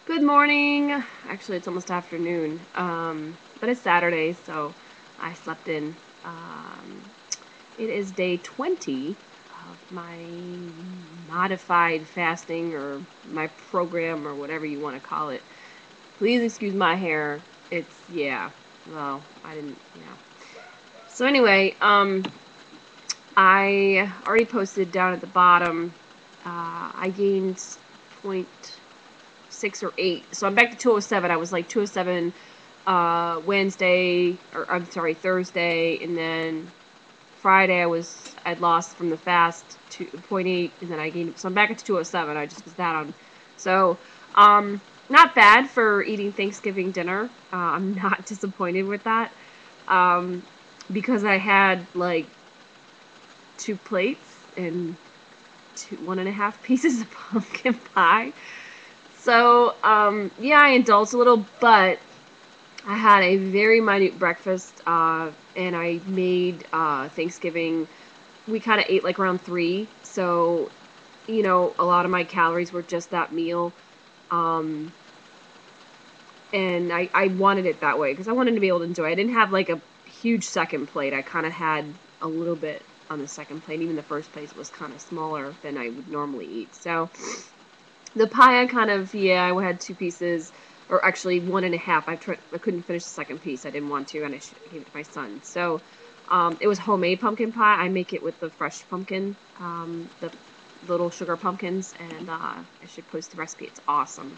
Good morning. Actually, it's almost afternoon. But it's Saturday, so I slept in. Um, it is day 20 of my modified fasting or my program or whatever you want to call it. Please excuse my hair. Well, I didn't, So anyway, I already posted down at the bottom. I gained point 6 or 8. So I'm back to 207. I was like 207 Thursday, and then Friday I'd lost from the fast to 0.8, and then I gained. So I'm back at 207. I just was that on. So not bad for eating Thanksgiving dinner. I'm not disappointed with that because I had like 2 plates and 1.5 pieces of pumpkin pie. So, yeah, I indulged a little, but I had a very minute breakfast, and I made Thanksgiving. We kind of ate like around 3, so, a lot of my calories were just that meal. Um, and I wanted it that way because I wanted to be able to enjoy it. I didn't have like a huge second plate. I kind of had a little bit on the second plate. Even the first plate was kind of smaller than I would normally eat. So, the pie, I had 2 pieces, or actually 1.5. I couldn't finish the second piece. I didn't want to, and I gave it to my son. So, it was homemade pumpkin pie. I make it with the fresh pumpkin, the little sugar pumpkins, and I should post the recipe. It's awesome.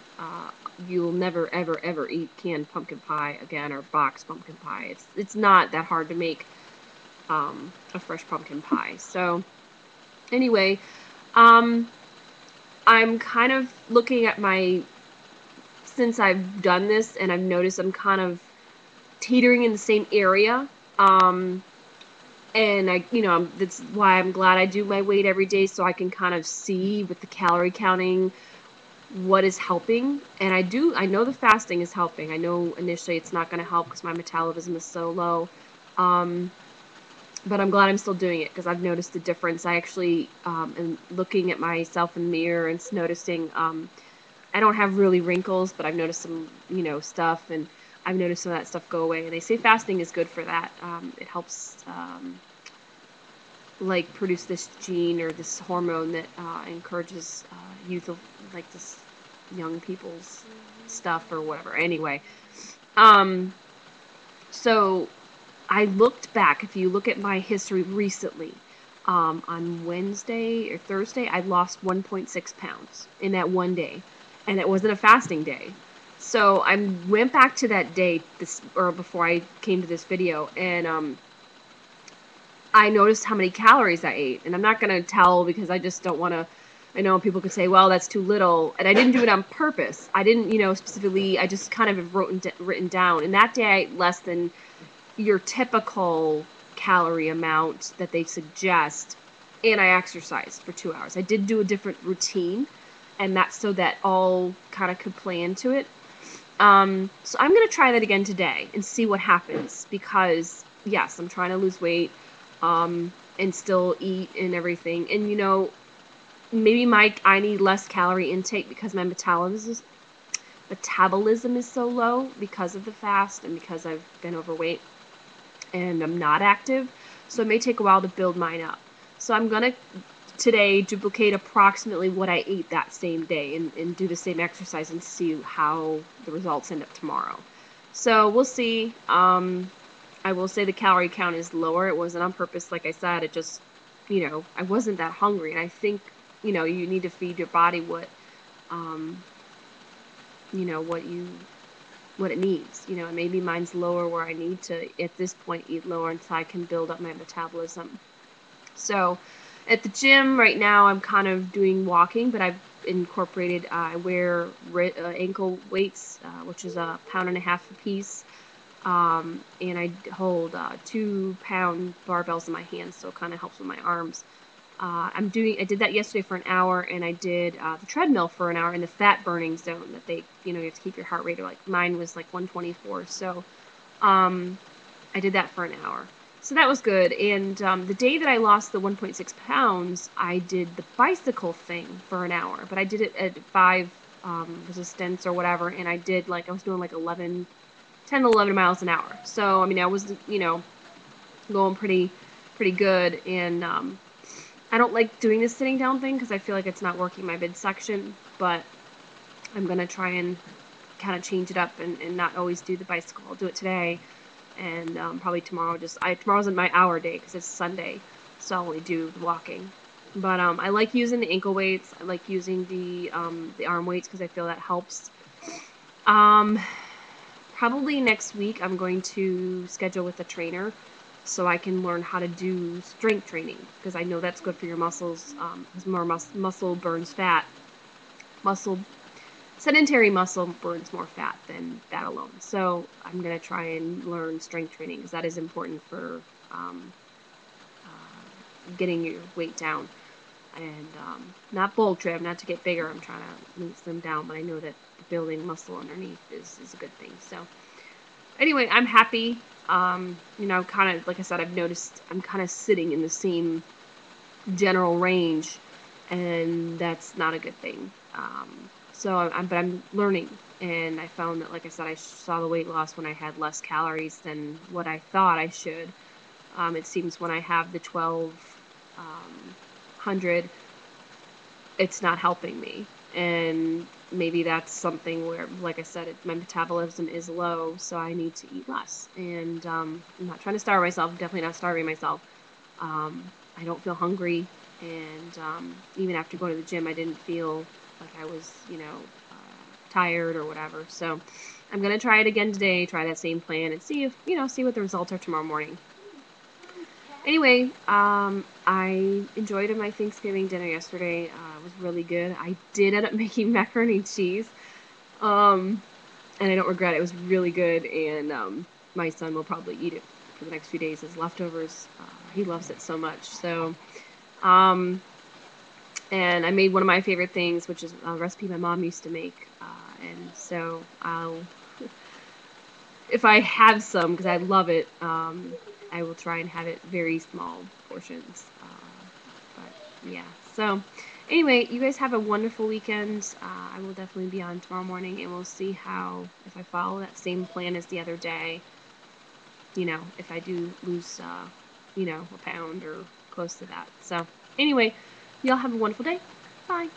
You'll never, ever, ever eat canned pumpkin pie again, or boxed pumpkin pie. It's not that hard to make a fresh pumpkin pie. So, anyway, I'm kind of looking at since I've done this, and I've noticed I'm kind of teetering in the same area. And that's why I'm glad I do my weight every day, so I can kind of see with the calorie counting what is helping. And I know the fasting is helping. I know initially it's not going to help because my metabolism is so low. But I'm glad I'm still doing it because I've noticed the difference. I actually am looking at myself in the mirror and noticing I don't have really wrinkles, but I've noticed some, stuff, and I've noticed some of that stuff go away. And they say fasting is good for that. It helps, like, produce this gene or this hormone that encourages youth of, like, this young people's stuff or whatever. Anyway, so I looked back. If you look at my history recently, on Wednesday or Thursday, I lost 1.6 pounds in that one day. And it wasn't a fasting day. So I went back to that day, before I came to this video, and I noticed how many calories I ate. And I'm not going to tell because I just don't want to. I know people could say, well, that's too little. And I didn't do it on purpose. I didn't, specifically, I just kind of have written down. And that day I ate less than your typical calorie amount that they suggest. And I exercised for 2 hours. I did do a different routine, and that's so that all kind of could play into it. So I'm going to try that again today and see what happens because, yes, I'm trying to lose weight and still eat and everything. And, maybe I need less calorie intake because my metabolism is so low because of the fast and because I've been overweight and I'm not active. So it may take a while to build mine up. So I'm going to today duplicate approximately what I ate that same day and do the same exercise and see how the results end up tomorrow. So we'll see. I will say the calorie count is lower. It wasn't on purpose, like I said. It just, I wasn't that hungry. And I think, you need to feed your body what it needs. And maybe mine's lower where I need to, at this point, eat lower until I can build up my metabolism. So at the gym right now, I'm kind of doing walking, but I've incorporated, I wear ankle weights, which is 1.5 pounds a piece. And I hold 2-pound barbells in my hands, so it kind of helps with my arms. I did that yesterday for an hour, and I did the treadmill for an hour in the fat burning zone that you have to keep your heart rate, like mine was like 124. So I did that for an hour. So that was good. And the day that I lost the 1.6 pounds, I did the bicycle thing for an hour. But I did it at 5 resistance or whatever, and I did I was doing 10 to 11 miles an hour. So I mean I was going pretty good, and I don't like doing this sitting down thing because I feel like it's not working my midsection, but I'm gonna try and kind of change it up and not always do the bicycle. I'll do it today, and probably tomorrow. Tomorrow's my hour day because it's Sunday, so I'll only do the walking. But I like using the ankle weights. I like using the arm weights because I feel that helps. Probably next week I'm going to schedule with a trainer so I can learn how to do strength training because I know that's good for your muscles. Because more muscle burns fat. Sedentary muscle burns more fat than that alone. So I'm going to try and learn strength training because that is important for getting your weight down. And not bulk trip, not to get bigger. I'm trying to move them down, but I know that building muscle underneath is a good thing. So anyway, I'm happy. Kind of, like I said, I've noticed I'm kind of sitting in the same general range, and that's not a good thing. But I'm learning, and I found that, like I said, I saw the weight loss when I had less calories than what I thought I should. It seems when I have the 1200, it's not helping me, and maybe that's something where, like I said, my metabolism is low, so I need to eat less. And I'm not trying to starve myself. I'm definitely not starving myself. I don't feel hungry, and even after going to the gym, I didn't feel like I was, tired or whatever. So I'm gonna try it again today. Try that same plan and see what the results are tomorrow morning. Anyway, I enjoyed my Thanksgiving dinner yesterday. It was really good. I did end up making macaroni and cheese, and I don't regret it. It was really good, and my son will probably eat it for the next few days as leftovers. He loves it so much. So, and I made one of my favorite things, which is a recipe my mom used to make, and so if I have some, because I love it, I will try and have it very small portions. But yeah, so anyway, you guys have a wonderful weekend. I will definitely be on tomorrow morning, and we'll see if I follow that same plan as the other day, if I do lose, a pound or close to that. So anyway, y'all have a wonderful day. Bye.